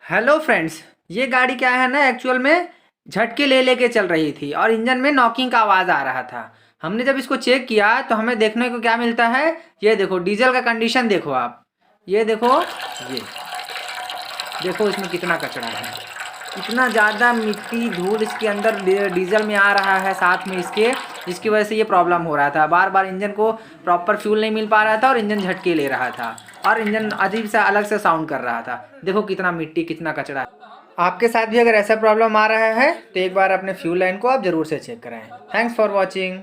Hello friends, ये गाड़ी क्या है ना, एक्चुअल में झटके ले लेके चल रही थी और इंजन में नॉकिंग का आवाज़ आ रहा था। हमने जब इसको चेक किया तो हमें देखने को क्या मिलता है। ये देखो डीजल का कंडीशन देखो आप। ये देखो, ये देखो इसमें कितना कचरा है। इतना ज़्यादा मिट्टी धूल इसके अंदर डीजल में आ रहा है, साथ में इसकी वजह से ये प्रॉब्लम हो रहा था। बार बार इंजन को प्रॉपर फ्यूल नहीं मिल पा रहा था और इंजन झटके ले रहा था और इंजन अजीब सा अलग से साउंड कर रहा था। देखो कितना मिट्टी, कितना कचरा है। आपके साथ भी अगर ऐसा प्रॉब्लम आ रहा है तो एक बार अपने फ्यूल लाइन को आप ज़रूर से चेक कराएं। Thanks for watching.